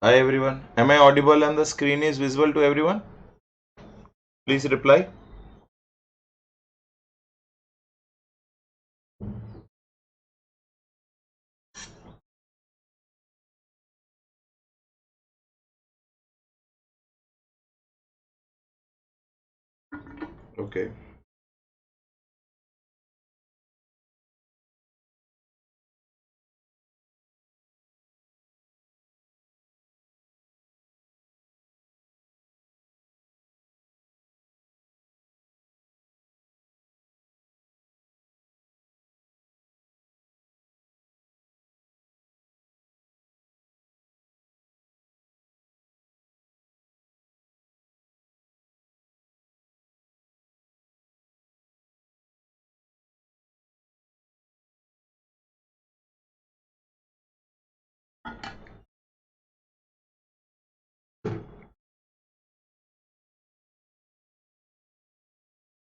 Hi everyone. Am I audible and the screen is visible to everyone? Please reply. Okay.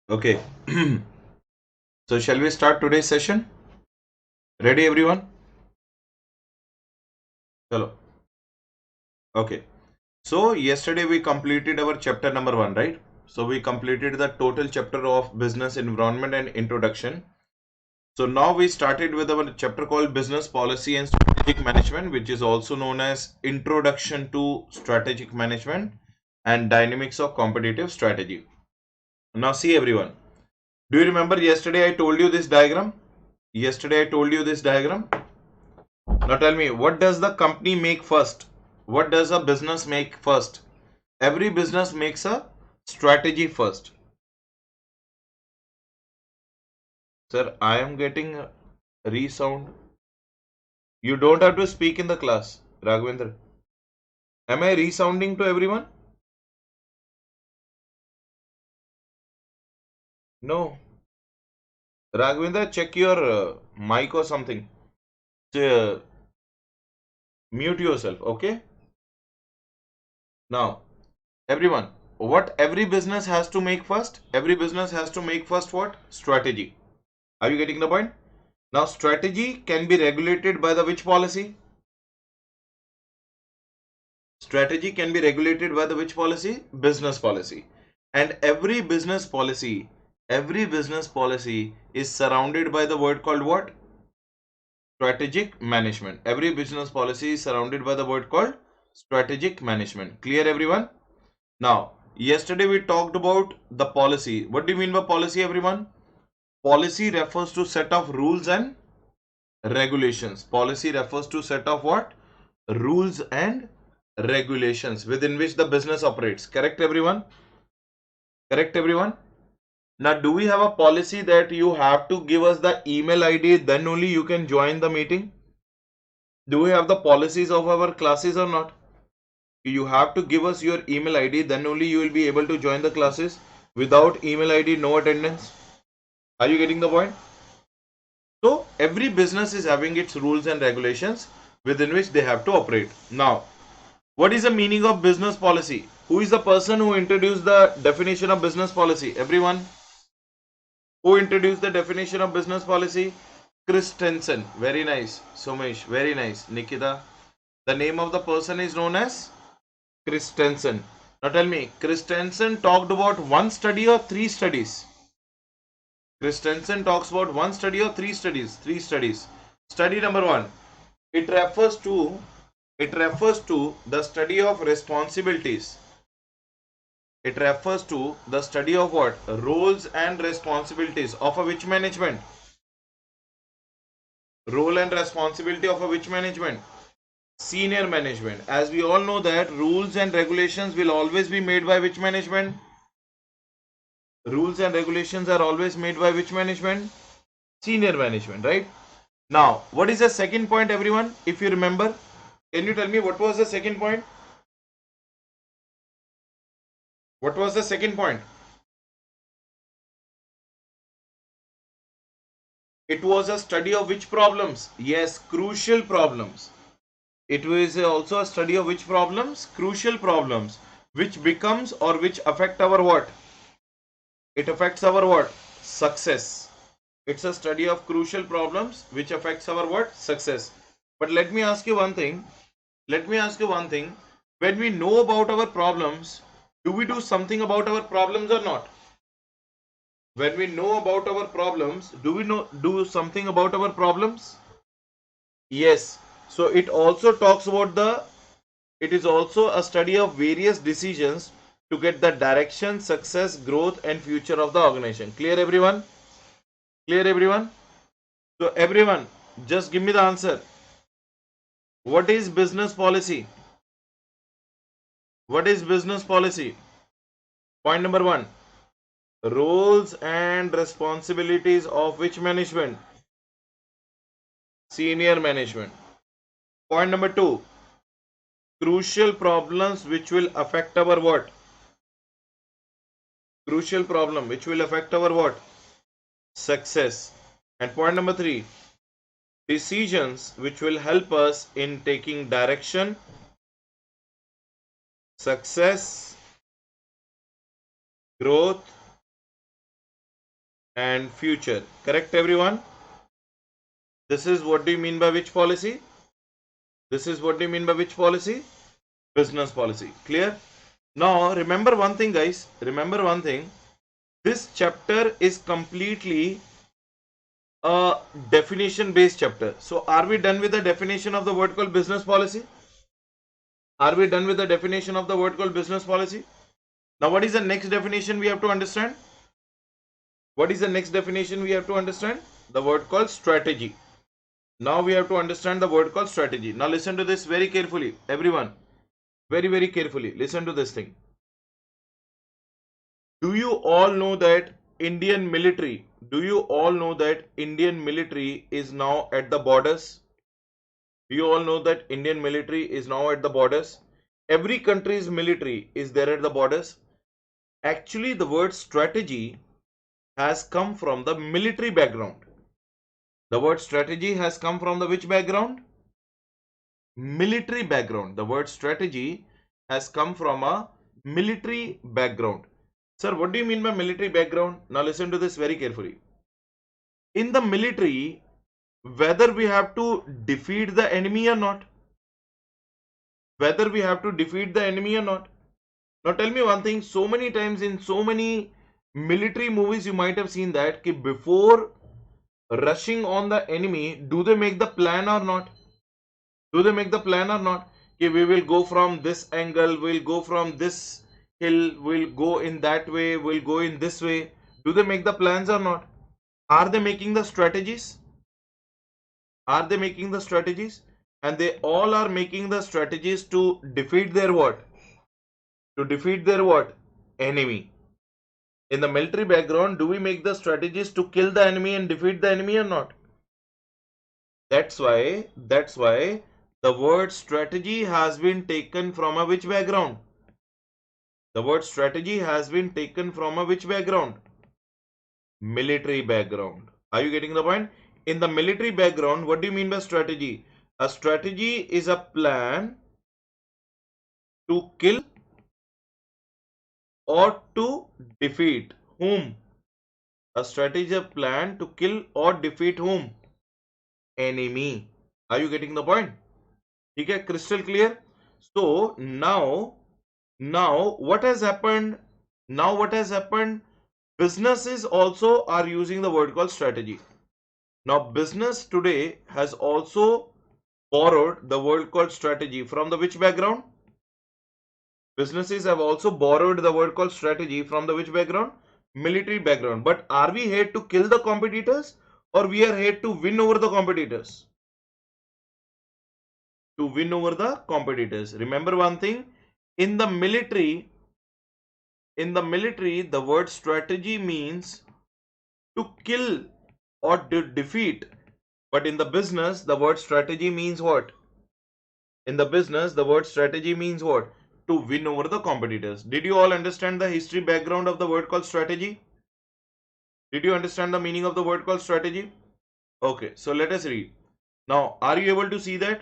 Okay. So shall we start today's session? Ready everyone? Hello. Okay. So yesterday we completed our chapter number 1, right? So we completed the total chapter of business environment and introduction. So now we started with our chapter called business policy and strategic management, which is also known as introduction to strategic management and dynamics of competitive strategy. Now see everyone. Do you remember yesterday I told you this diagram? Yesterday I told you this diagram. Now tell me, what does the company make first? What does a business make first? Every business makes a strategy first. Sir, I am getting a resound. You don't have to speak in the class, Raghavendra. Am I resounding to everyone? No. Raghavendra, check your mic or something. Uh, Mute yourself, okay? Now, everyone, what every business has to make first? Every business has to make first what? Strategy. Are you getting the point? Now, strategy can be regulated by the which policy? Strategy can be regulated by the which policy? Business policy. And every business policy is surrounded by the word called what? Strategic management. Every business policy is surrounded by the word called strategic management. Clear everyone? Now, yesterday we talked about the policy. What do you mean by policy, everyone? Policy refers to set of rules and regulations. Policy refers to set of what? Rules and regulations within which the business operates. Correct, everyone? Correct, everyone? Now, do we have a policy that you have to give us the email ID, then only you can join the meeting? Do we have the policies of our classes or not? You have to give us your email ID, then only you will be able to join the classes. Without email ID, no attendance. Are you getting the point? So every business is having its rules and regulations within which they have to operate. Now, what is the meaning of business policy? Who is the person who introduced the definition of business policy? Everyone who introduced the definition of business policy? Christensen. Very nice. Somesh. Very nice. Nikita. The name of the person is known as Christensen. Now tell me, Christensen talked about one study or three studies? Christensen talks about one study or three studies? Three studies. Study number one. It refers to the study of responsibilities. It refers to the study of what? Roles and responsibilities of a which management? Role and responsibility of a which management? Senior management. As we all know that rules and regulations will always be made by which management? Rules and regulations are always made by which management? Senior management, right? Now, what is the second point, everyone? If you remember, can you tell me what was the second point? What was the second point? It was a study of which problems? Yes, crucial problems. It was also a study of which problems? Crucial problems. Which becomes or which affect our what? It affects our what? Success. It's a study of crucial problems which affects our what? Success. But let me ask you one thing. let me ask you one thing. When we know about our problems, do we do something about our problems or not? When we know about our problems, do something about our problems? Yes. So it is also a study of various decisions to get the direction, success, growth, and future of the organization. Clear everyone? Clear everyone? So everyone, just give me the answer. What is business policy? What is business policy? Point number one, roles and responsibilities of which management? Senior management. Point number two, crucial problems which will affect our what? Crucial problem which will affect our what? Success. And point number three, decisions which will help us in taking direction, success, growth, and future. Correct everyone? This is what do you mean by which policy? This is what do you mean by which policy? Business policy. Clear? Now remember one thing guys. Remember one thing. This chapter is completely a definition based chapter. So are we done with the definition of the word called business policy? Are we done with the definition of the word called business policy? Now what is the next definition we have to understand? What is the next definition we have to understand? The word called strategy. Now we have to understand the word called strategy. Now listen to this very carefully, everyone. Very carefully. Listen to this thing. Do you all know that Indian military? Do you all know that Indian military is now at the borders? Do you all know that Indian military is now at the borders? Every country's military is there at the borders. Actually, the word strategy has come from the military background. The word strategy has come from the which background? Military background. The word strategy has come from a military background. Sir, what do you mean by military background? Now listen to this very carefully. In the military, whether we have to defeat the enemy or not, whether we have to defeat the enemy or not. Now tell me one thing, so many times in so many military movies you might have seen that before rushing on the enemy, do they make the plan or not? Do they make the plan or not? We will go from this angle, we'll go from this hill, we'll go in that way, we'll go in this way. Do they make the plans or not? Are they making the strategies? Are they making the strategies? And they all are making the strategies to defeat their what? To defeat their what? Enemy. In the military background, do we make the strategies to kill the enemy and defeat the enemy or not? That's why the word strategy has been taken from a which background? The word strategy has been taken from a which background? Military background. Are you getting the point? In the military background, what do you mean by strategy? A strategy is a plan to kill or to defeat whom? A strategy is a plan to kill or defeat whom? Enemy. Are you getting the point? Okay, crystal clear. So now what has happened? Now what has happened? Businesses also are using the word called strategy. Now business today has also borrowed the word called strategy from the which background? Businesses have also borrowed the word called strategy from the which background? Military background. But are we here to kill the competitors or we are here to win over the competitors? To win over the competitors. Remember one thing, in the military, the word strategy means to kill or to defeat. But in the business, the word strategy means what? In the business, the word strategy means what? To win over the competitors. Did you all understand the history background of the word called strategy? Did you understand the meaning of the word called strategy? Okay, so let us read. Now, are you able to see that?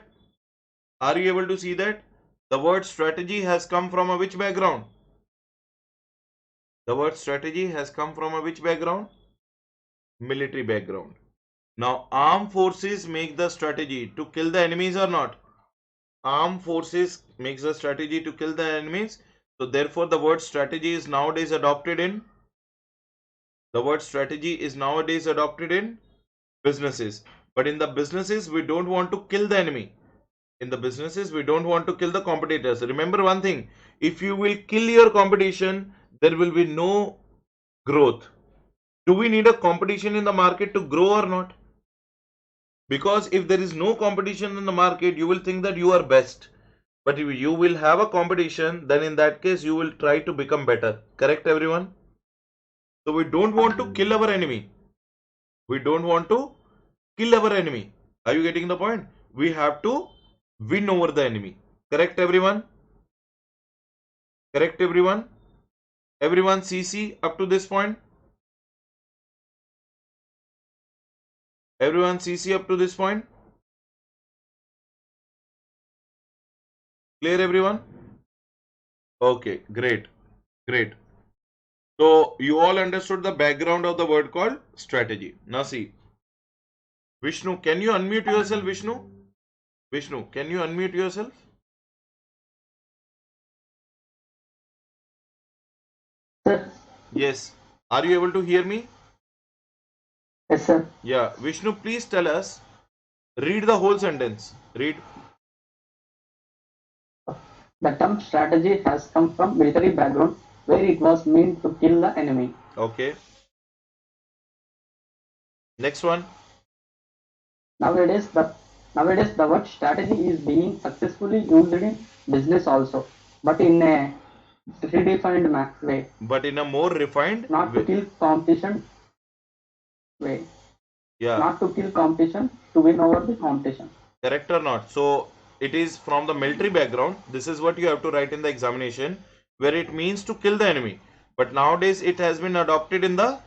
Are you able to see that? The word strategy has come from a which background? The word strategy has come from a which background? Military background. Now, armed forces make the strategy to kill the enemies or not? armed forces makes a strategy to kill the enemies. So therefore the word strategy is nowadays adopted in businesses. But in the businesses we don't want to kill the enemy. In the businesses we don't want to kill the competitors. Remember one thing, if you will kill your competition, there will be no growth. Do we need a competition in the market to grow or not? Because if there is no competition in the market, you will think that you are best. But if you will have a competition, then in that case you will try to become better. Correct, everyone? So we don't want to kill our enemy. We don't want to kill our enemy. Are you getting the point? We have to win over the enemy. Correct, everyone? Correct, everyone? Everyone CC up to this point? Everyone CC up to this point? Clear, everyone? Okay, great. Great. So you all understood the background of the word called strategy. Now see, Vishnu, can you unmute yourself, Vishnu? Vishnu, can you unmute yourself? Sir. Yes. Are you able to hear me? Yes, sir. Yeah. Vishnu, please tell us. Read the whole sentence. Read. The term strategy has come from military background where it was meant to kill the enemy. Okay. Next one. Nowadays, the word strategy is being successfully used in business also, but in a redefined way. But in a more refined Not to way. kill competition way. Yeah. Not to kill competition, to win over the competition. Correct or not? So it is from the military background. This is what you have to write in the examination, where it means to kill the enemy. But nowadays it has been adopted in the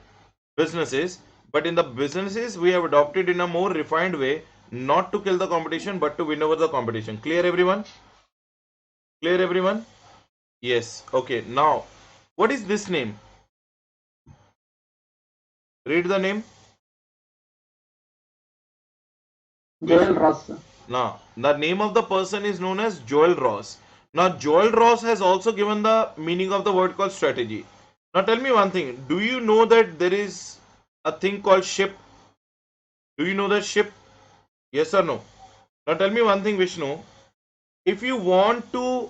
businesses. But in the businesses we have adopted in a more refined way, not to kill the competition but to win over the competition. Clear, everyone? Clear, everyone? Yes. Okay. Now, what is this name? Read the name. Joel Ross. Now, the name of the person is known as Joel Ross. Now, Joel Ross has also given the meaning of the word called strategy. Now, tell me one thing. Do you know that there is a thing called ship? Do you know that ship? Yes or no? Now, tell me one thing, Vishnu. If you want to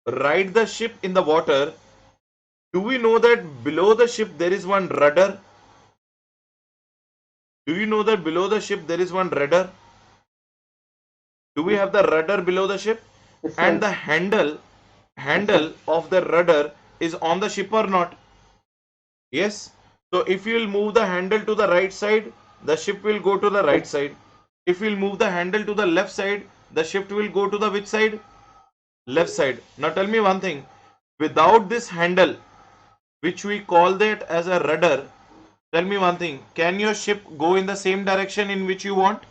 ride the ship in the water, do we know that below the ship there is one rudder? Do you know that below the ship there is one rudder? Do we have the rudder below the ship? Yes, And sir. the handle of the rudder is on the ship or not? Yes. So if you will move the handle to the right side, the ship will go to the right Yes. side. If you will move the handle to the left side, the ship will go to the which side? Left side. Now tell me one thing. Without this handle, which we call that as a rudder, tell me one thing. Can your ship go in the same direction in which you want?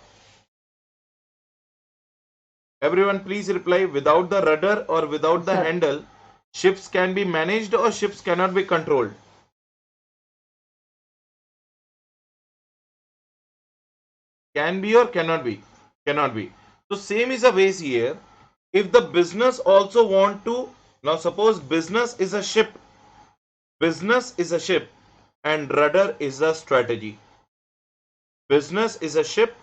Everyone please reply. Without the rudder or without Yes, the sir. handle, ships can be managed or ships cannot be controlled. Can be or cannot be? Cannot be. So same is a ways here. If the business also want to, now suppose business is a ship. Business is a ship and rudder is a strategy. Business is a ship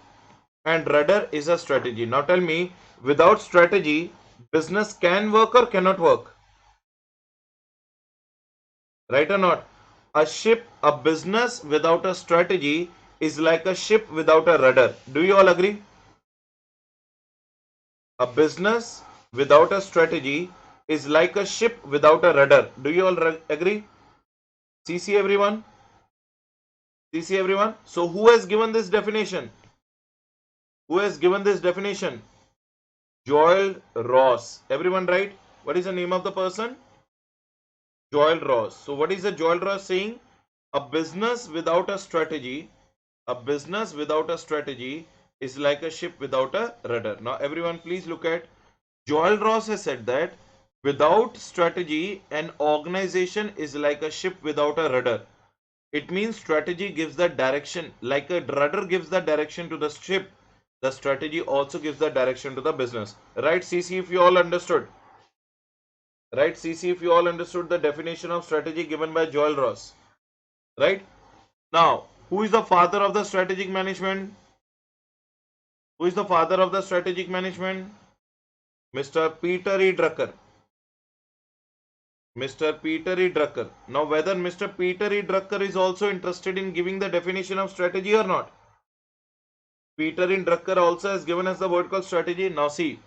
and rudder is a strategy. Now tell me, without strategy, business can work or cannot work? Right or not? A ship, a business without a strategy is like a ship without a rudder. Do you all agree? A business without a strategy is like a ship without a rudder. Do you all agree? CC, everyone? CC, everyone? So who has given this definition? Who has given this definition? Joel Ross. Everyone right? What is the name of the person? Joel Ross. So what is the Joel Ross saying? A business without a strategy, is like a ship without a rudder. Now everyone please look at, Joel Ross has said that without strategy an organization is like a ship without a rudder. It means strategy gives the direction, like a rudder gives the direction to the ship. The strategy also gives the direction to the business. Right, CC, if you all understood? Right, CC, if you all understood the definition of strategy given by Joel Ross? Right? Now, who is the father of the strategic management? Who is the father of the strategic management? Mr. Peter E. Drucker. Mr. Peter E. Drucker. Now, whether Mr. Peter E. Drucker is also interested in giving the definition of strategy or not? Peter E. Drucker also has given us the word called strategy. Now, see,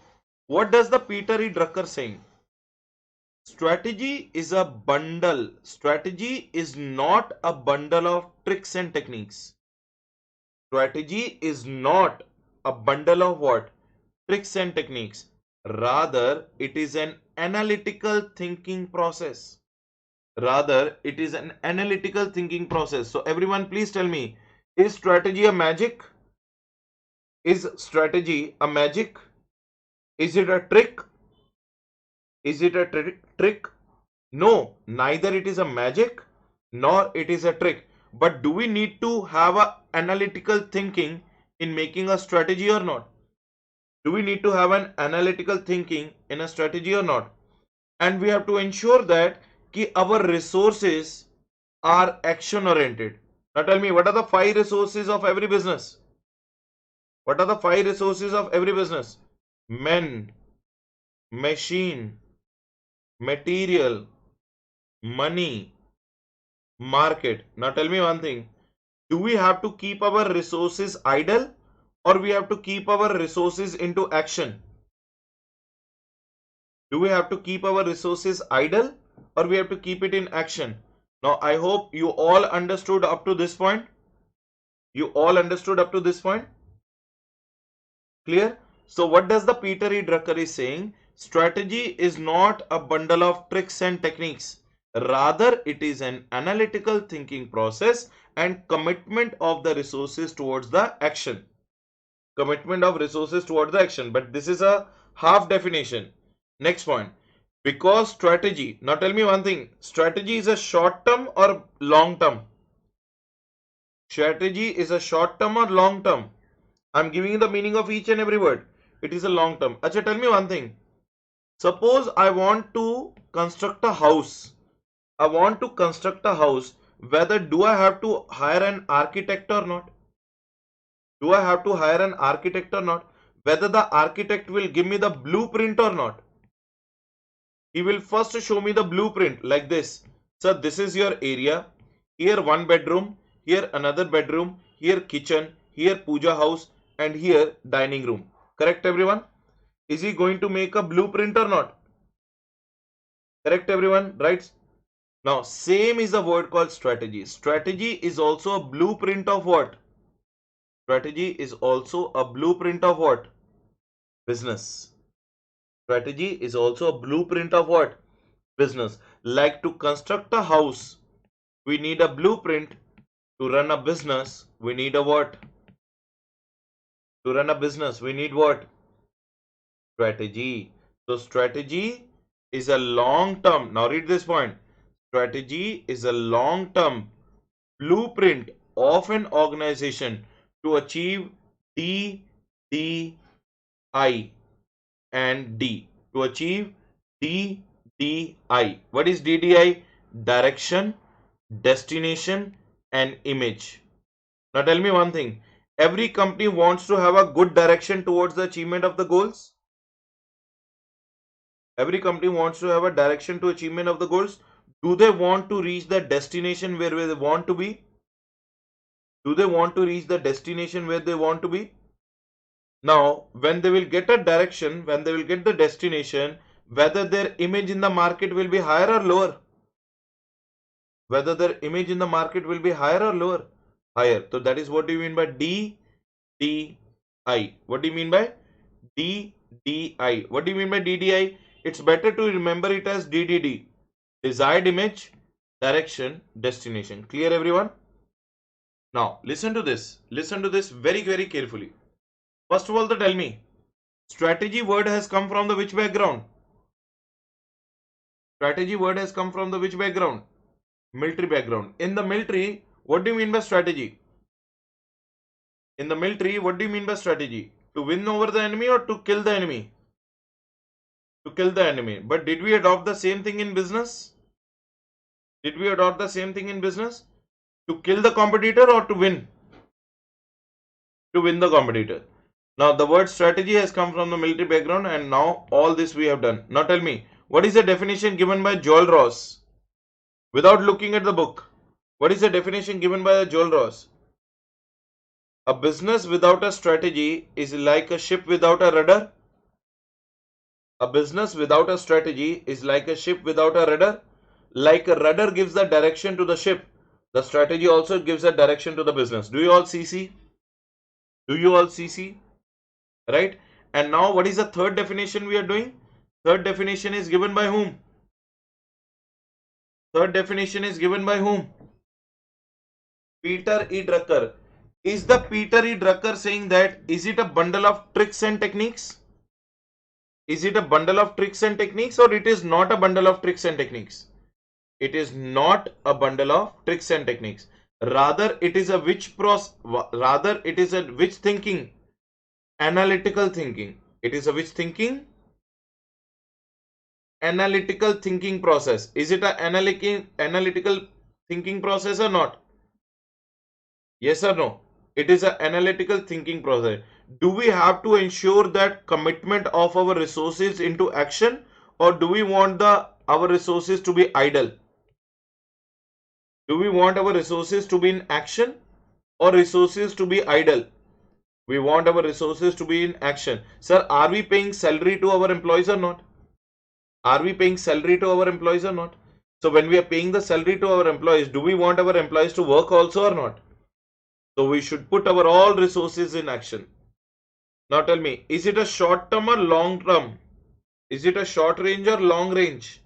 what does the Peter E. Drucker saying? Strategy is a bundle. Strategy is not a bundle of tricks and techniques. Strategy is not a bundle of what? Tricks and techniques. Rather, it is an analytical thinking process. Rather, it is an analytical thinking process. So, everyone, please tell me, is strategy a magic? Is strategy a magic? Is it a trick? Is it a trick? No, neither it is a magic nor it is a trick. But do we need to have a analytical thinking in making a strategy or not? Do we need to have an analytical thinking in a strategy or not? And we have to ensure that our resources are action oriented. Now tell me, what are the 5 resources of every business? What are the 5 resources of every business? Men, machine, material, money, market. Now tell me one thing. Do we have to keep our resources idle or we have to keep our resources into action? Do we have to keep our resources idle or we have to keep it in action? Now I hope you all understood up to this point. You all understood up to this point? Clear? So what does the Peter E. Drucker is saying? Strategy is not a bundle of tricks and techniques. Rather, it is an analytical thinking process and commitment of the resources towards the action. Commitment of resources towards the action. But this is a half definition. Next point. Because strategy. Now tell me one thing. Strategy is a short term or long term? Strategy is a short term or long term? I'm giving you the meaning of each and every word. It is a long term. Acha, tell me one thing. Suppose I want to construct a house. I want to construct a house. Whether do I have to hire an architect or not? Do I have to hire an architect or not? Whether the architect will give me the blueprint or not? He will first show me the blueprint like this. So this is your area. Here one bedroom. Here another bedroom. Here kitchen. Here puja house. And here dining room. Correct, everyone? Is he going to make a blueprint or not? Correct, everyone? Right? Now, same is a word called strategy. Strategy is also a blueprint of what? Strategy is also a blueprint of what? Business. Strategy is also a blueprint of what? Business. Like to construct a house, we need a blueprint. To run a business, we need a what? To run a business, we need what? Strategy. So strategy is a long term. Now read this point. Strategy is a long term blueprint of an organization to achieve D, D, I and D. To achieve D, D, I. What is DDI? Direction, destination and image. Now tell me one thing. Every company wants to have a good direction towards the achievement of the goals. Every company wants to have a direction to achievement of the goals. Do they want to reach the destination where they want to be? Do they want to reach the destination where they want to be? Now, when they will get a direction, when they will get the destination, whether their image in the market will be higher or lower? Whether their image in the market will be higher or lower? Higher. So that is what do you mean by D, D, I. What do you mean by D, D, I? What do you mean by DDI? It's better to remember it as DDD. Desired image, direction, destination. Clear, everyone? Now, listen to this. Listen to this very, very carefully. First of all, tell me, strategy word has come from the which background? Strategy word has come from the which background? Military background. In the military, what do you mean by strategy? In the military, what do you mean by strategy? To win over the enemy or to kill the enemy? To kill the enemy. But did we adopt the same thing in business? Did we adopt the same thing in business? To kill the competitor or to win? To win the competitor. Now the word strategy has come from the military background, and now all this we have done. Now tell me, what is the definition given by Joel Ross? Without looking at the book, what is the definition given by Joel Ross? A business without a strategy is like a ship without a rudder. A business without a strategy is like a ship without a rudder. Like a rudder gives the direction to the ship, the strategy also gives a direction to the business. Do you all see? Do you all see? Right? And now what is the third definition we are doing? Third definition is given by whom? Third definition is given by whom? Peter E. Drucker. Is the Peter E. Drucker saying that is it a bundle of tricks and techniques? Is it a bundle of tricks and techniques, or it is not a bundle of tricks and techniques? It is not a bundle of tricks and techniques. Rather, it is a which thinking? Analytical thinking. It is a which thinking? Analytical thinking process. Is it an analytical thinking process or not? Yes or no? It is an analytical thinking process. Do we have to ensure that commitment of our resources into action, or do we want our resources to be idle? Do we want our resources to be in action or resources to be idle? We want our resources to be in action. Sir, are we paying salary to our employees or not? Are we paying salary to our employees or not? So when we are paying the salary to our employees, do we want our employees to work also or not? So we should put our all resources in action. Now tell me, is it a short term or long term? Is it a short range or long range?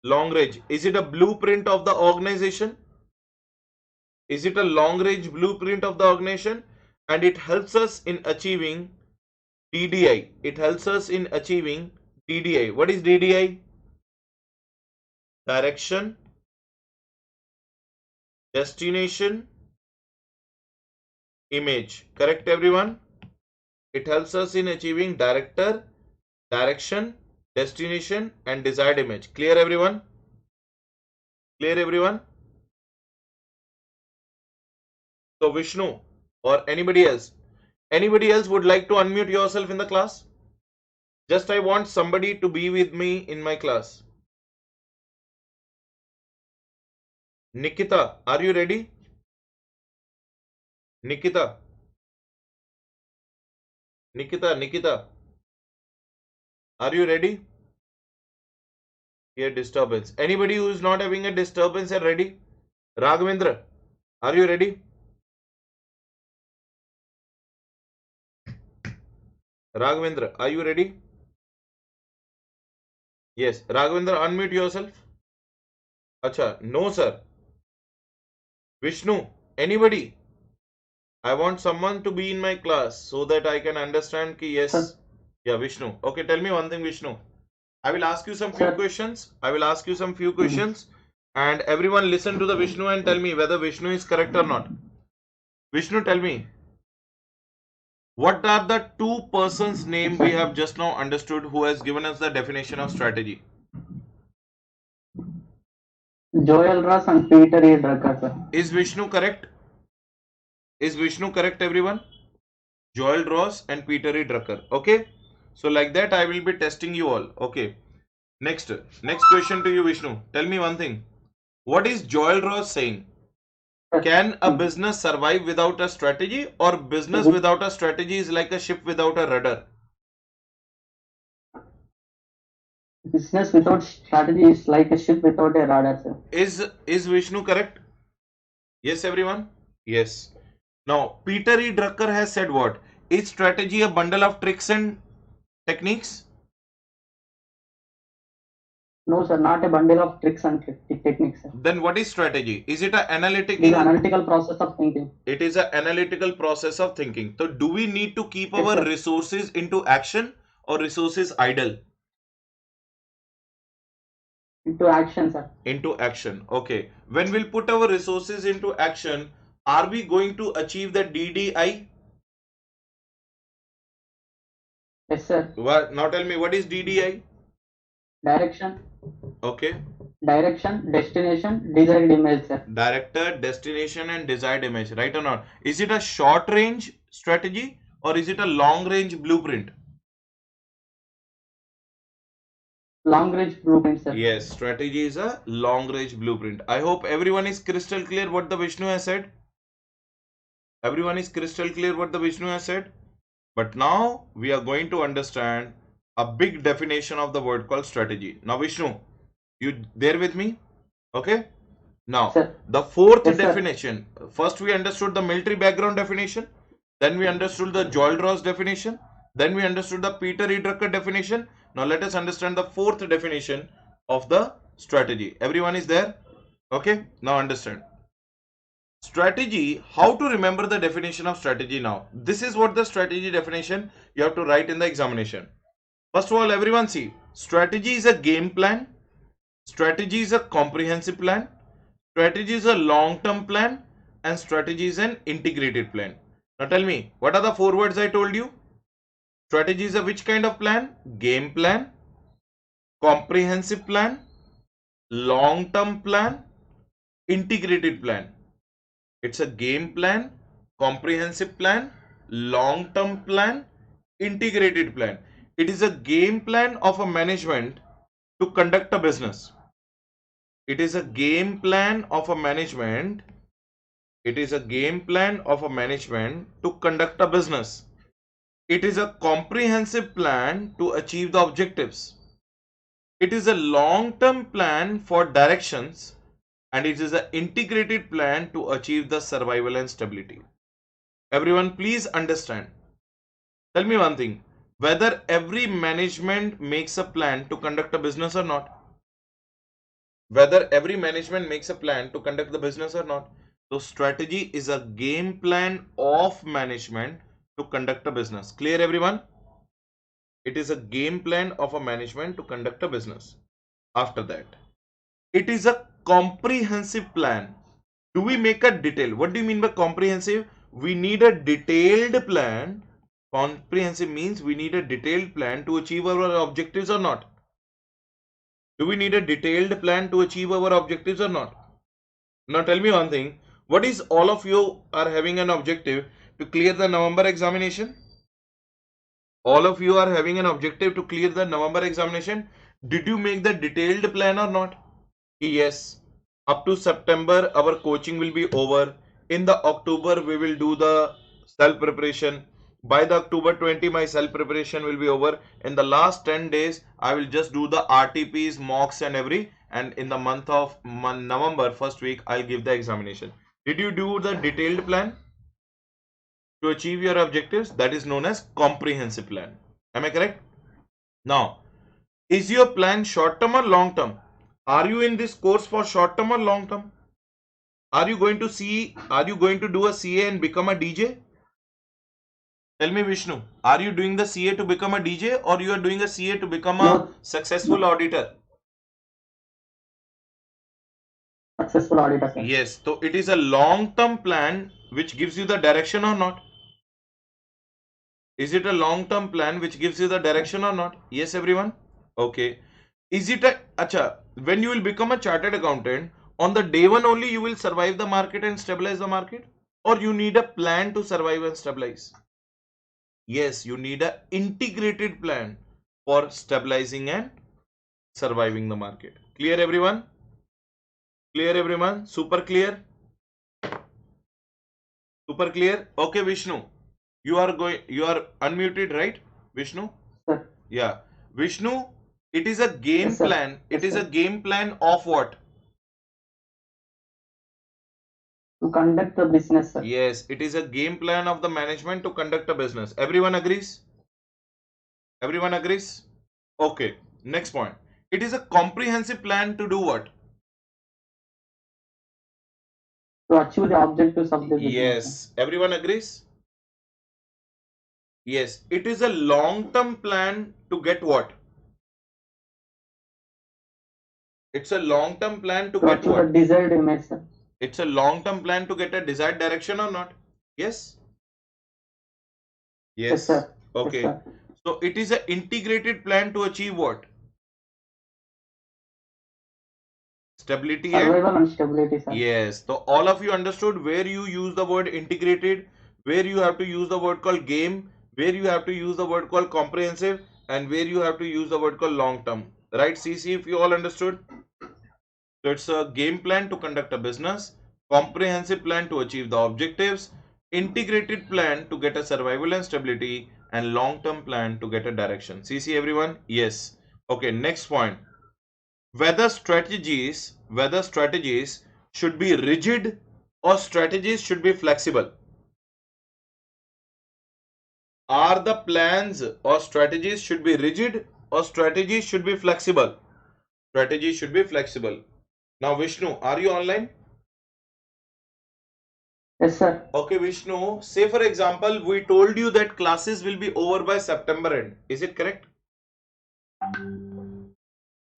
Long range. Is it a blueprint of the organization? Is it a long range blueprint of the organization? And it helps us in achieving DDI. It helps us in achieving DDI. What is DDI? Direction, destination, image. Correct, everyone? It helps us in achieving direction, destination, and desired image. Clear, everyone? Clear, everyone? So Vishnu or anybody else would like to unmute yourself in the class? Just I want somebody to be with me in my class. Nikita, are you ready? Nikita, are you ready? Here, disturbance. Anybody who is not having a disturbance are ready? Raghavendra, are you ready? Raghavendra, are you ready? Yes. Raghavendra, unmute yourself. Acha, no sir. Vishnu, anybody? I want someone to be in my class so that I can understand ki yes. Sir. Yeah, Vishnu. Okay, tell me one thing, Vishnu. I will ask you some few Sir. questions. And everyone listen to the Vishnu and tell me whether Vishnu is correct or not. Vishnu, tell me. What are the two persons' name we have just now understood who has given us the definition of strategy? Joel Ross and Peter E. Drucker, sir. Is Vishnu correct? Is Vishnu correct, everyone? Joel Ross and Peter E. Drucker. Okay. So like that, I will be testing you all. Okay. Next question to you, Vishnu. Tell me one thing. What is Joel Ross saying? Can a business survive without a strategy, or business without a strategy is like a ship without a rudder? Business without strategy is like a ship without a rudder, sir. Is Vishnu correct? Yes, everyone? Yes. Now, Peter E. Drucker has said what? Is strategy a bundle of tricks and techniques? No, sir, not a bundle of tricks and techniques, sir. Then what is strategy? Is it an It is an analytical process of thinking. It is an analytical process of thinking. So do we need to keep Yes, our sir. resources into action or resources idle? Into action, sir. Into action. Okay. When we'll put our resources into action, are we going to achieve the DDI? Yes, sir. What? Now tell me, what is DDI? Direction, Okay. destination, desired image, sir. Director, destination, and desired image. Right or not? Is it a short range strategy or is it a long range blueprint? Long range blueprint, sir. Yes, strategy is a long range blueprint. I hope everyone is crystal clear what the Vishnu has said. Everyone is crystal clear what the Vishnu has said. But now we are going to understand a big definition of the word called strategy. Now, Vishnu, you there with me? Okay. Now, Sir. the fourth Yes, sir. definition. First, we understood the military background definition. Then we understood the Joel Ross definition. Then we understood the Peter E. Drucker definition. Now, let us understand the fourth definition of the strategy. Everyone is there? Okay. Now, understand. Strategy, how to remember the definition of strategy now? This is what the strategy definition you have to write in the examination. First of all, everyone see, strategy is a game plan, strategy is a comprehensive plan, strategy is a long-term plan, and strategy is an integrated plan. Now tell me, what are the four words I told you? Strategy is a which kind of plan? Game plan, comprehensive plan, long-term plan, integrated plan. It's a game plan, comprehensive plan, long-term plan, integrated plan. It is a game plan of a management to conduct a business. It is a game plan of a management. It is a game plan of a management to conduct a business. It is a comprehensive plan to achieve the objectives. It is a long-term plan for directions, and it is an integrated plan to achieve the survival and stability. Everyone, please understand. Tell me one thing, whether every management makes a plan to conduct a business or not. Whether every management makes a plan to conduct the business or not. So strategy is a game plan of management to conduct a business. Clear, everyone? It is a game plan of a management to conduct a business. After that, it is a comprehensive plan. Do we make a detail? What do you mean by comprehensive? We need a detailed plan. Comprehensive means we need a detailed plan to achieve our objectives or not. Do we need a detailed plan to achieve our objectives or not? Now tell me one thing. What is all of you are having an objective to clear the November examination? All of you are having an objective to clear the November examination. Did you make the detailed plan or not? Yes. Up to September, our coaching will be over. In the October, we will do the self preparation. By the October 20, my self preparation will be over. In the last 10 days, I will just do the RTPs, mocks, and every. And in the month of November, first week, I'll give the examination. Did you do the detailed plan to achieve your objectives? That is known as comprehensive plan. Am I correct? Now, is your plan short term or long term? Are you in this course for short term or long term? Are you going to do a CA and become a DJ? Tell me, Vishnu, are you doing the CA to become a DJ or you are doing a CA to become a successful auditor? Successful auditor, sir. Yes, so it is a long term plan which gives you the direction or not? Is it a long term plan which gives you the direction or not? Yes, everyone? Okay. Is it when you will become a chartered accountant, on the day one only you will survive the market and stabilize the market? Or you need a plan to survive and stabilize? Yes, you need an integrated plan for stabilizing and surviving the market. Clear, everyone? Clear, everyone? Super clear? Super clear? Okay, Vishnu. You are unmuted, right? Vishnu? Sir. Yeah. Vishnu, it is a game plan. It is a game plan of what? To conduct the business, sir. Yes, it is a game plan of the management to conduct a business. Everyone agrees? Everyone agrees? Okay. Next point. It is a comprehensive plan to do what? To achieve the objectives of the business. Yes. Everyone agrees? Yes. It is a long-term plan to get what? It's a long-term plan to get what? Desired image, sir. It's a long-term plan to get a desired direction or not? Yes? Yes, sir. Okay. Yes, sir. So it is an integrated plan to achieve what? Stability and Survival and stability, sir. yes. So all of you understood where you use the word integrated, where you have to use the word called game, where you have to use the word called comprehensive, and where you have to use the word called long term. Right, CC, if you all understood? So it's a game plan to conduct a business, comprehensive plan to achieve the objectives, integrated plan to get a survival and stability, and long-term plan to get a direction. CC everyone? Yes. Okay, next point. Whether strategies should be rigid or strategies should be flexible. Are the plans or strategies should be rigid or strategies should be flexible? Strategies should be flexible. Now Vishnu, are you online? Yes, sir. Okay, Vishnu, say for example, we told you that classes will be over by September end. Is it correct?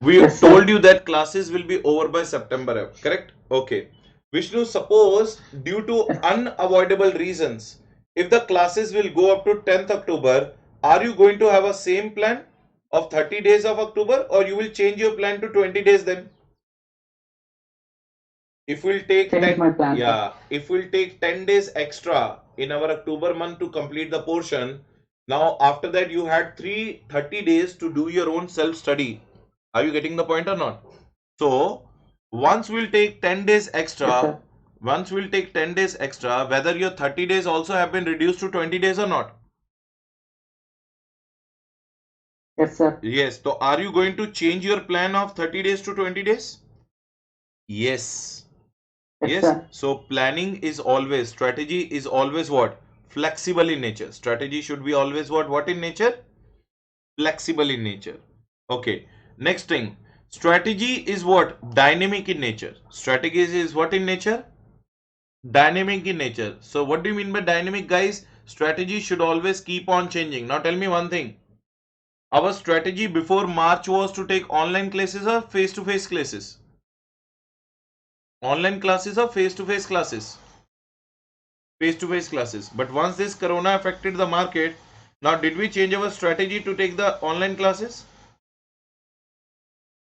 We Yes, sir. told you that classes will be over by September end, correct? Okay. Vishnu, suppose due to unavoidable reasons, if the classes will go up to 10th October, are you going to have a same plan of 30 days of October or you will change your plan to 20 days then? If we'll take Change 10, my plan, sir. yeah, if we'll take 10 days extra in our October month to complete the portion, now after that you had 30 days to do your own self study. Are you getting the point or not? So once we'll take 10 days Yes, extra, sir. whether your 30 days also have been reduced to 20 days or not? Yes, sir. Yes. So are you going to change your plan of 30 days to 20 days? Yes. Yes, Yes. sir. So planning is always, strategy is always what? Flexible in nature. Strategy should be always what? What in nature? Flexible in nature. Okay. Next thing. Strategy is what? Dynamic in nature. Strategy is what in nature? Dynamic in nature. So what do you mean by dynamic, guys? Strategy should always keep on changing. Now tell me one thing. Our strategy before March was to take online classes or face-to-face classes? Online classes or face-to-face classes? Face-to-face classes. But once this corona affected the market, now did we change our strategy to take the online classes?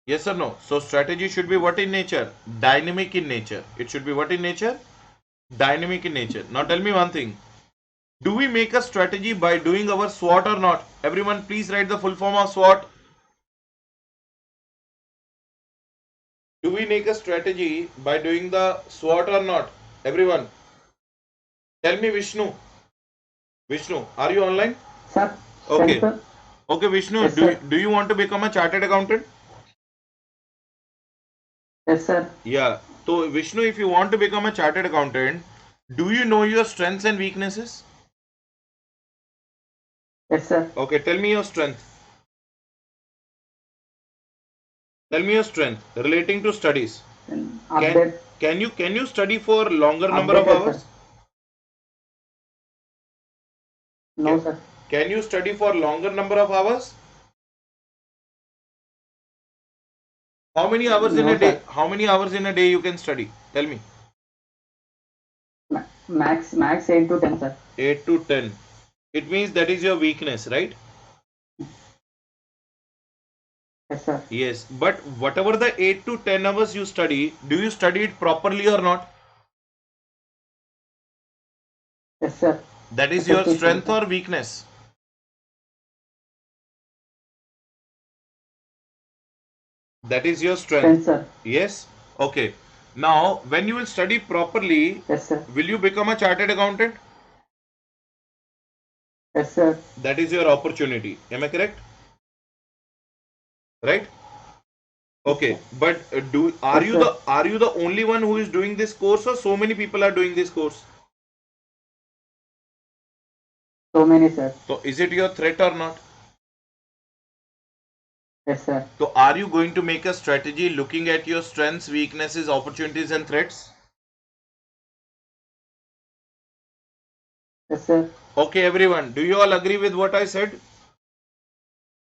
Yes or no? So strategy should be what in nature? Dynamic in nature. It should be what in nature? Dynamic in nature. Now tell me one thing. Do we make a strategy by doing our SWOT or not? Everyone please write the full form of SWOT. Do we make a strategy by doing the SWOT or not? Everyone. Tell me Vishnu. Vishnu, are you online? Sir. Okay. Sir. Okay, Vishnu, Yes, do sir. you want to become a chartered accountant? Yes, sir. Yeah. So, Vishnu, if you want to become a chartered accountant, do you know your strengths and weaknesses? Yes, sir. Okay, tell me your strength. Tell me your strength relating to studies. And Can update. can you study for longer number of Updated, sir. hours? No, Can, sir. can you study for longer number of hours? How many hours in No, a day? sir. How many hours in a day you can study? Tell me. Max 8 to 10, sir. 8 to 10. It means that is your weakness, right? Yes, sir. Yes, but whatever the 8 to 10 hours you study, do you study it properly or not? Yes, sir. That is your Effective study, strength sir. or weakness? That is your strength. Strength, sir. Yes? Okay. Now, when you will study properly, Yes, sir. will you become a chartered accountant? Yes, sir. That is your opportunity. Am I correct? Right? Yes, Okay. sir. But Yes, sir. are you the only one who is doing this course or so many people are doing this course? So many, sir. So is it your threat or not? Yes, sir. So are you going to make a strategy looking at your strengths, weaknesses, opportunities and threats? Yes, sir. Okay, everyone. Do you all agree with what I said?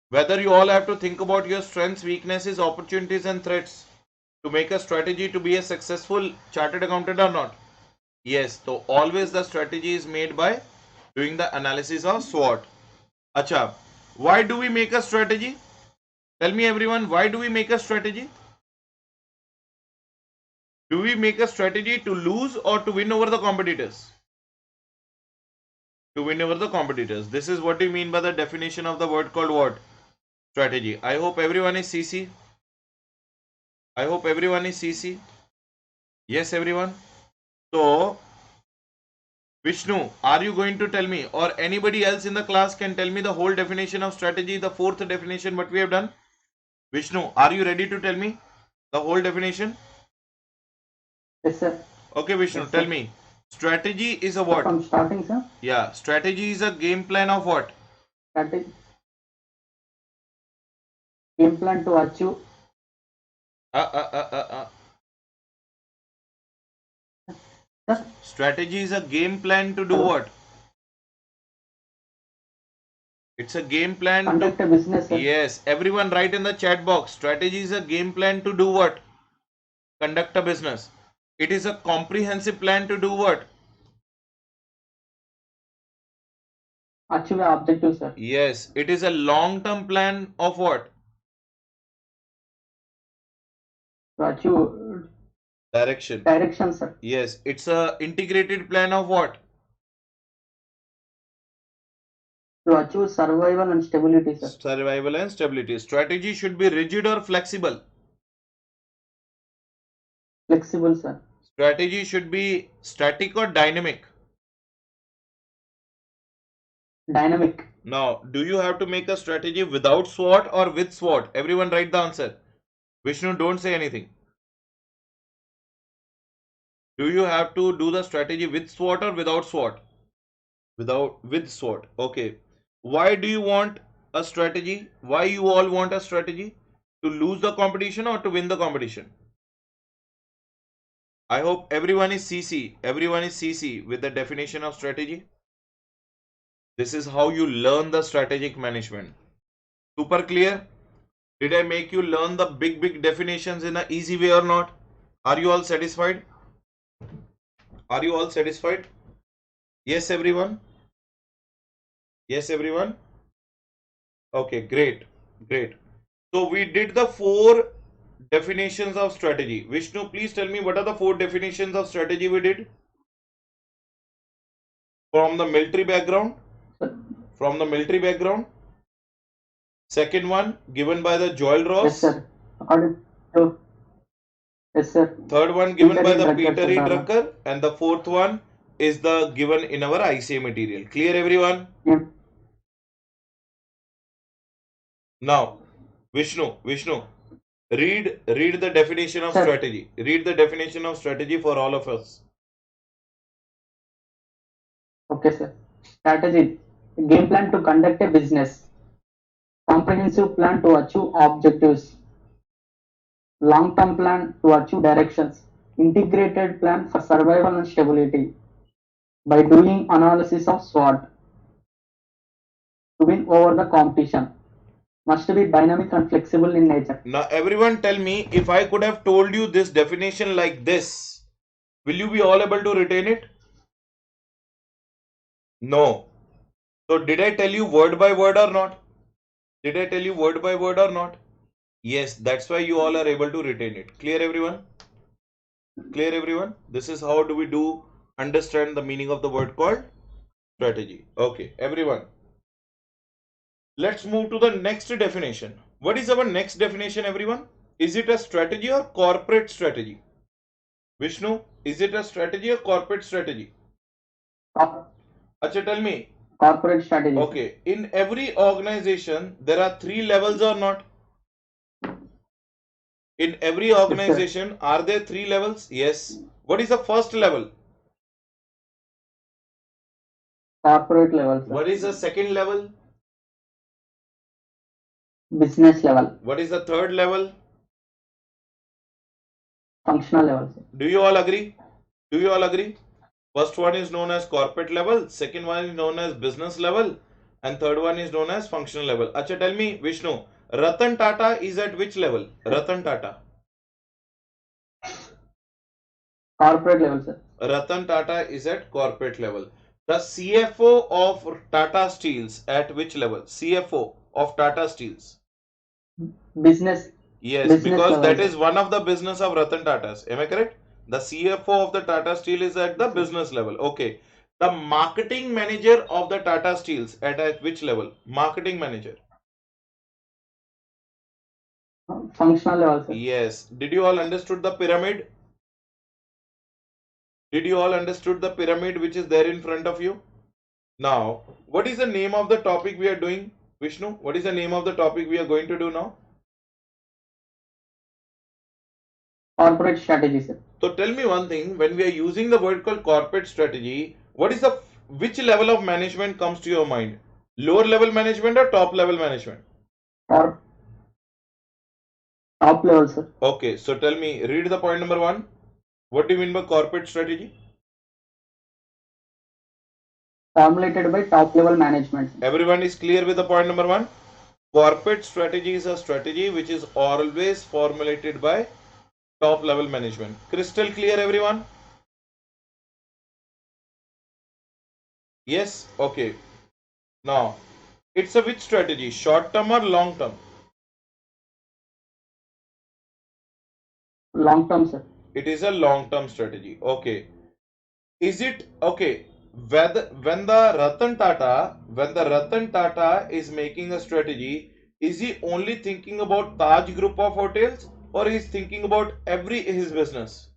Whether you all have to think about your strengths, weaknesses, opportunities and threats to make a strategy to be a successful chartered accountant or not? Yes. So always the strategy is made by doing the analysis of SWOT. Acha. Why do we make a strategy? Tell me everyone, why do we make a strategy? Do we make a strategy to lose or to win over the competitors? To win over the competitors. This is what we mean by the definition of the word called what? Strategy. I hope everyone is CC. I hope everyone is CC. Yes, everyone. So, Vishnu, are you going to tell me, or anybody else in the class can tell me the whole definition of strategy, the fourth definition what we have done? Vishnu, are you ready to tell me the whole definition? Yes, sir. Okay, Vishnu, Yes, tell sir. me. Strategy is a what? From starting, sir. Yeah, strategy is a game plan of what? Strategy. Game plan to achieve. Sir. Strategy is a game plan to do Hello? what? It's a game plan Conduct to... a business, sir. Yes, everyone write in the chat box. Strategy is a game plan to do what? Conduct a business. It is a comprehensive plan to do what? Achieve an objective, sir. Yes, it is a long-term plan of what? To achieve Direction. sir. Yes, it's a integrated plan of what? To achieve survival and stability, sir. Survival and stability. Strategy should be rigid or flexible. Flexible, sir. Strategy should be static or dynamic. Dynamic. Now, do you have to make a strategy without SWOT or with SWOT? Everyone write the answer. Vishnu, don't say anything. Do you have to do the strategy with SWOT or without SWOT? With SWOT. Okay. Why do you want a strategy? Why you all want a strategy? To lose the competition or to win the competition? I hope everyone is CC. Everyone is CC with the definition of strategy. This is how you learn the strategic management. Super clear? Did I make you learn the big definitions in an easy way or not? Are you all satisfied? Are you all satisfied? Yes, everyone? Yes, everyone? Okay, great. Great. So we did the 4 definitions of strategy. Vishnu, please tell me what are the 4 definitions of strategy we did? From the military background? From the military background? Second one, given by the Joel Ross. Yes, sir. According to... Yes, sir. Third one given Peter by E. the Drucker, Peter E. sir. Drucker. And the fourth one is the given in our ICA material. Clear, everyone? Yeah. Now, Vishnu, read the definition of Sir. strategy. Read the definition of strategy for all of us. Okay, sir. Strategy. Game plan to conduct a business. Comprehensive plan to achieve objectives. Long-term plan to achieve directions. Integrated plan for survival and stability. By doing analysis of SWOT. To win over the competition. Must be dynamic and flexible in nature. Now, everyone tell me, if I could have told you this definition like this, will you be all able to retain it? No. So, did I tell you word by word or not? Did I tell you word by word or not? Yes, that's why you all are able to retain it. Clear, everyone? Clear, everyone? This is how do we do understand the meaning of the word called strategy. Okay, everyone. Let's move to the next definition. What is our next definition, everyone? Is it a strategy or corporate strategy? Vishnu, is it a strategy or corporate strategy? Acha, tell me. Corporate strategy. Okay, in every organization, there are 3 levels or not? In every organization, yes, are there 3 levels? Yes. What is the first level? Corporate level. Sir. What is the second level? Business level. What is the third level? Functional level. Sir. Do you all agree? Do you all agree? First one is known as corporate level, second one is known as business level, and third one is known as functional level. Acha, tell me, Vishnu, Ratan Tata is at which level? Ratan Tata. Corporate level, sir. Ratan Tata is at corporate level. The CFO of Tata Steels at which level? CFO. of Tata Steels? Business. Yes, Business because level, that sir. is one of the business of Ratan Tatas. Am I correct? The CFO of the Tata Steel is at the Yes, sir. business level. Okay. The marketing manager of the Tata Steels at which level? Marketing manager. Functional level, sir. Yes. Did you all understood the pyramid? Did you all understood the pyramid which is there in front of you? Now, what is the name of the topic we are doing? Vishnu, what is the name of the topic we are going to do now? Corporate strategy, sir. So tell me one thing, when we are using the word called corporate strategy, what is the which level of management comes to your mind? Lower level management or top level management? Or top level, sir. Okay, so tell me, read the point number one. What do you mean by corporate strategy? Formulated by top level management, sir. Everyone is clear with the point number one? Corporate strategy is a strategy which is always formulated by top level management. Crystal clear, everyone? Yes? Okay. Now, it's a which strategy? Short term or long term? Long term, sir. It is a long term strategy. Okay. Is it okay? Whether when the Ratan Tata is making a strategy, is he only thinking about Taj group of hotels or is thinking about every his business?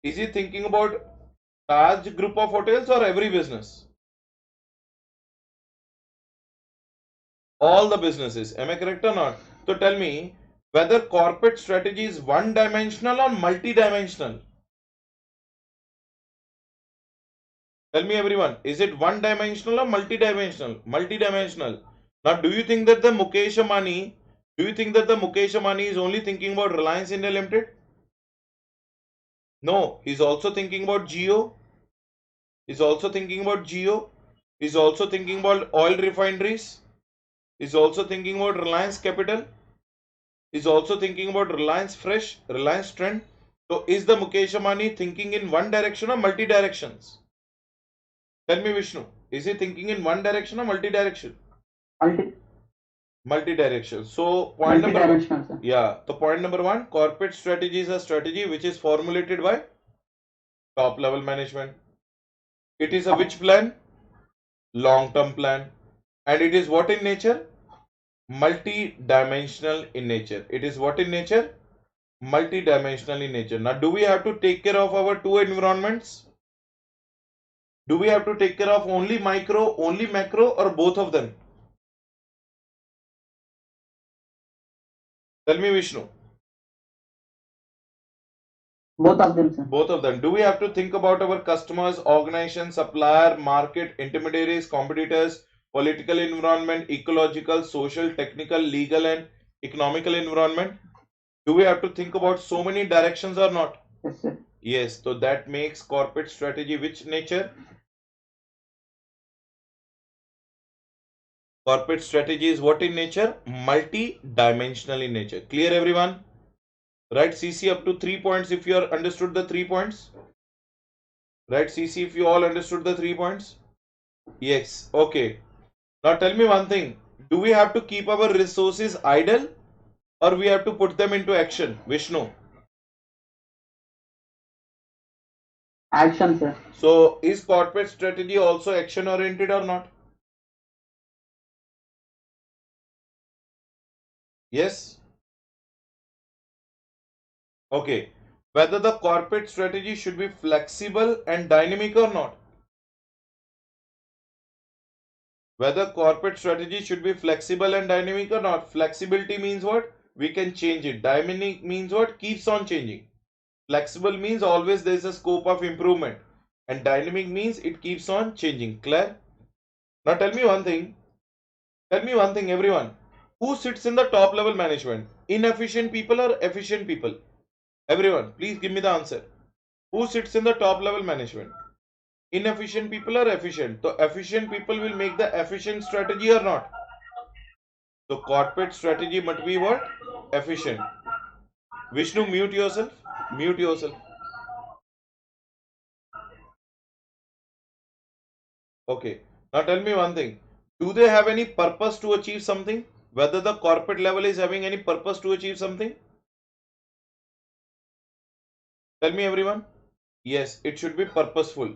Is he thinking about Taj group of hotels or every business? All the businesses. Am I correct or not? So tell me whether corporate strategy is one dimensional or multi-dimensional. Tell me everyone, is it one dimensional or multi-dimensional? Multi-dimensional. Now do you think that the Mukesh Ambani, do you think that the Mukesh Ambani is only thinking about Reliance India Limited? No, he's also thinking about Geo. He's also thinking about Geo. He's also thinking about oil refineries. He's also thinking about Reliance Capital. He's also thinking about Reliance Fresh, Reliance Trend. So is the Mukesh Ambani thinking in one direction or multi directions? Tell me Vishnu, is he thinking in one direction or multi direction? Multi Multi-directional. So point number one, multi-dimensional, sir. yeah. So point number one, corporate strategy is a strategy which is formulated by top level management. It is a which plan? Long-term plan. And it is what in nature? Multi-dimensional in nature. It is what in nature? Multi-dimensional in nature. Now, do we have to take care of our two environments? Do we have to take care of only micro, only macro, or both of them? Tell me, Vishnu. Both of them, sir. Both of them. Do we have to think about our customers, organization, supplier, market, intermediaries, competitors, political environment, ecological, social, technical, legal, and economical environment? Do we have to think about so many directions or not? Yes, sir. Yes, so that makes corporate strategy which nature? Corporate strategy is what in nature? Multi-dimensional in nature. Clear everyone? Right, CC up to 3 points if you are understood the 3 points. Right, CC if you all understood the 3 points. Yes, okay. Now tell me one thing. Do we have to keep our resources idle or we have to put them into action? Vishnu. Action, sir. So is corporate strategy also action oriented or not? Yes. Okay. Whether the corporate strategy should be flexible and dynamic or not? Whether corporate strategy should be flexible and dynamic or not? Flexibility means what? We can change it. Dynamic means what? Keeps on changing. Flexible means always there is a scope of improvement. And dynamic means it keeps on changing. Clear? Now tell me one thing. Tell me one thing, everyone. Who sits in the top level management? Inefficient people or efficient people? Everyone, please give me the answer. Who sits in the top level management? Inefficient people or efficient? So efficient people will make the efficient strategy or not? So corporate strategy must be what? Efficient. Vishnu, mute yourself. Mute yourself. Okay. Now tell me one thing. Do they have any purpose to achieve something? Whether the corporate level is having any purpose to achieve something? Tell me everyone. Yes, it should be purposeful.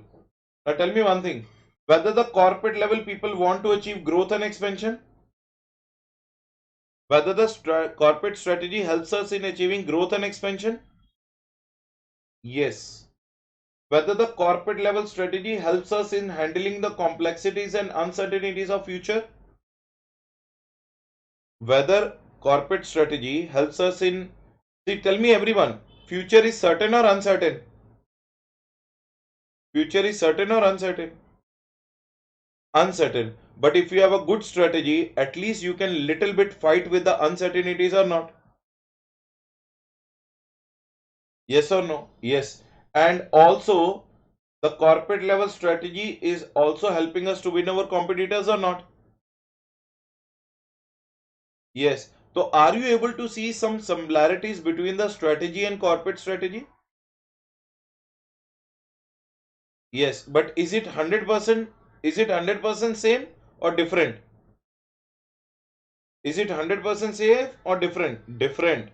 Now tell me one thing. Whether the corporate level people want to achieve growth and expansion? Whether the corporate strategy helps us in achieving growth and expansion? Yes. Whether the corporate level strategy helps us in handling the complexities and uncertainties of future? Whether corporate strategy helps us in, see, tell me everyone, future is certain or uncertain? Future is certain or uncertain? Uncertain. But if you have a good strategy, at least you can little bit fight with the uncertainties or not? Yes or no? Yes. And also, the corporate level strategy is also helping us to win our competitors or not? Yes. So, are you able to see some similarities between the strategy and corporate strategy? Yes. But is it 100%? Is it 100% same or different? Is it 100% same or different? Different.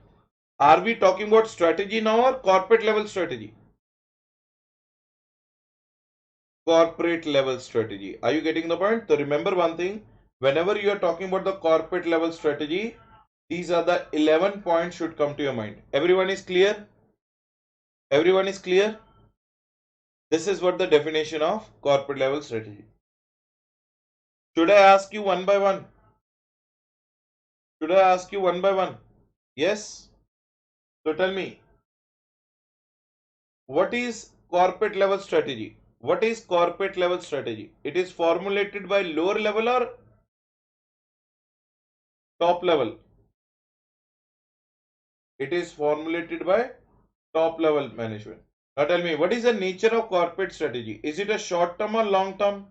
Are we talking about strategy now or corporate level strategy? Corporate level strategy. Are you getting the point? So remember one thing, whenever you are talking about the corporate level strategy, these are the 11 points should come to your mind. Everyone is clear? Everyone is clear? This is what the definition of corporate level strategy. Should I ask you one by one? Should I ask you one by one? Yes? So tell me, what is corporate level strategy? What is corporate level strategy? It is formulated by lower level or top level? It is formulated by top level management. Now tell me, what is the nature of corporate strategy? Is it a short term or long term?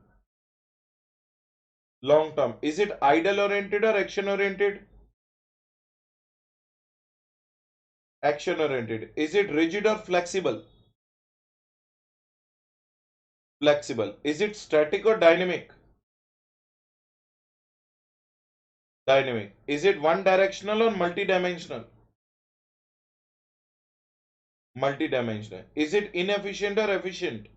Long term. Is it idle oriented or action oriented? Action oriented. Is it rigid or flexible? Flexible. Is it static or dynamic? Dynamic. Is it one directional or multidimensional? Multidimensional. Is it inefficient or efficient?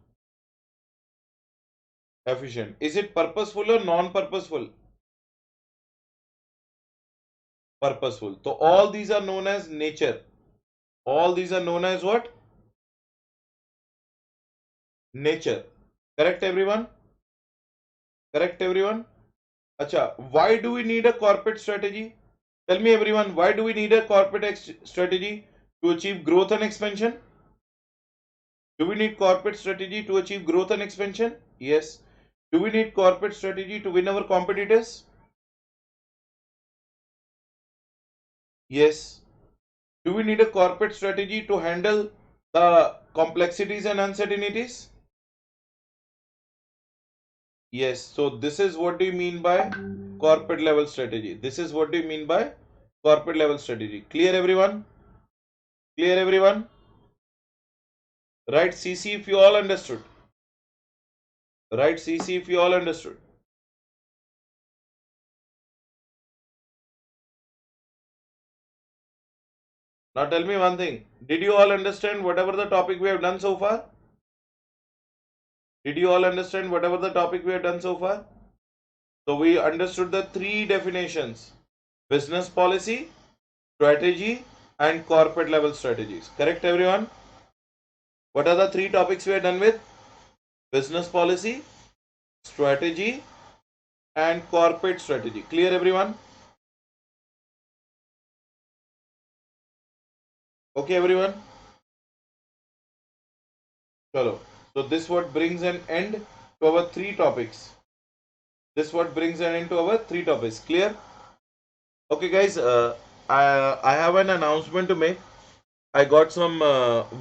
Efficient. Is it purposeful or non-purposeful? Purposeful. So all these are known as nature. All these are known as what? Nature. Correct everyone? Correct everyone? Acha, why do we need a corporate strategy? Tell me everyone, why do we need a corporate strategy to achieve growth and expansion? Do we need corporate strategy to achieve growth and expansion? Yes. Do we need corporate strategy to win our competitors? Yes. Do we need a corporate strategy to handle the complexities and uncertainties? Yes. So this is what do you mean by corporate level strategy? This is what do you mean by corporate level strategy? Clear everyone? Clear everyone? Right CC if you all understood. Right CC if you all understood. Now tell me one thing. Did you all understand whatever the topic we have done so far? Did you all understand whatever the topic we have done so far? So we understood the three definitions: business policy, strategy, and corporate level strategies. Correct everyone? What are the three topics we are done with? Business policy, strategy, and corporate strategy. Clear everyone? Okay everyone? Chalo. So this what brings an end to our three topics. This what brings an end to our three topics. Clear? Okay guys, I have an announcement to make. I got some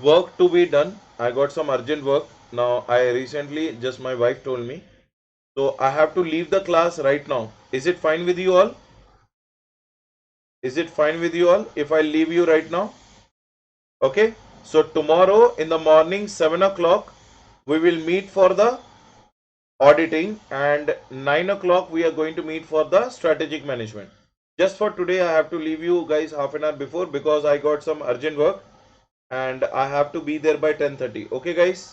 work to be done. I got some urgent work. Now I recently, just my wife told me. So I have to leave the class right now. Is it fine with you all? Is it fine with you all if I leave you right now? Okay. So tomorrow in the morning 7 o'clock we will meet for the auditing, and 9 o'clock we are going to meet for the strategic management. Just for today I have to leave you guys half an hour before because I got some urgent work and I have to be there by 10:30. Okay guys?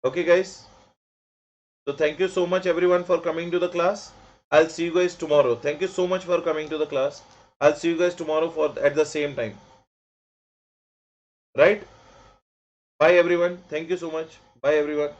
Okay guys? So thank you so much everyone for coming to the class. I'll see you guys tomorrow. Thank you so much for coming to the class. I'll see you guys tomorrow for at the same time. Right? Bye everyone. Thank you so much. Bye everyone.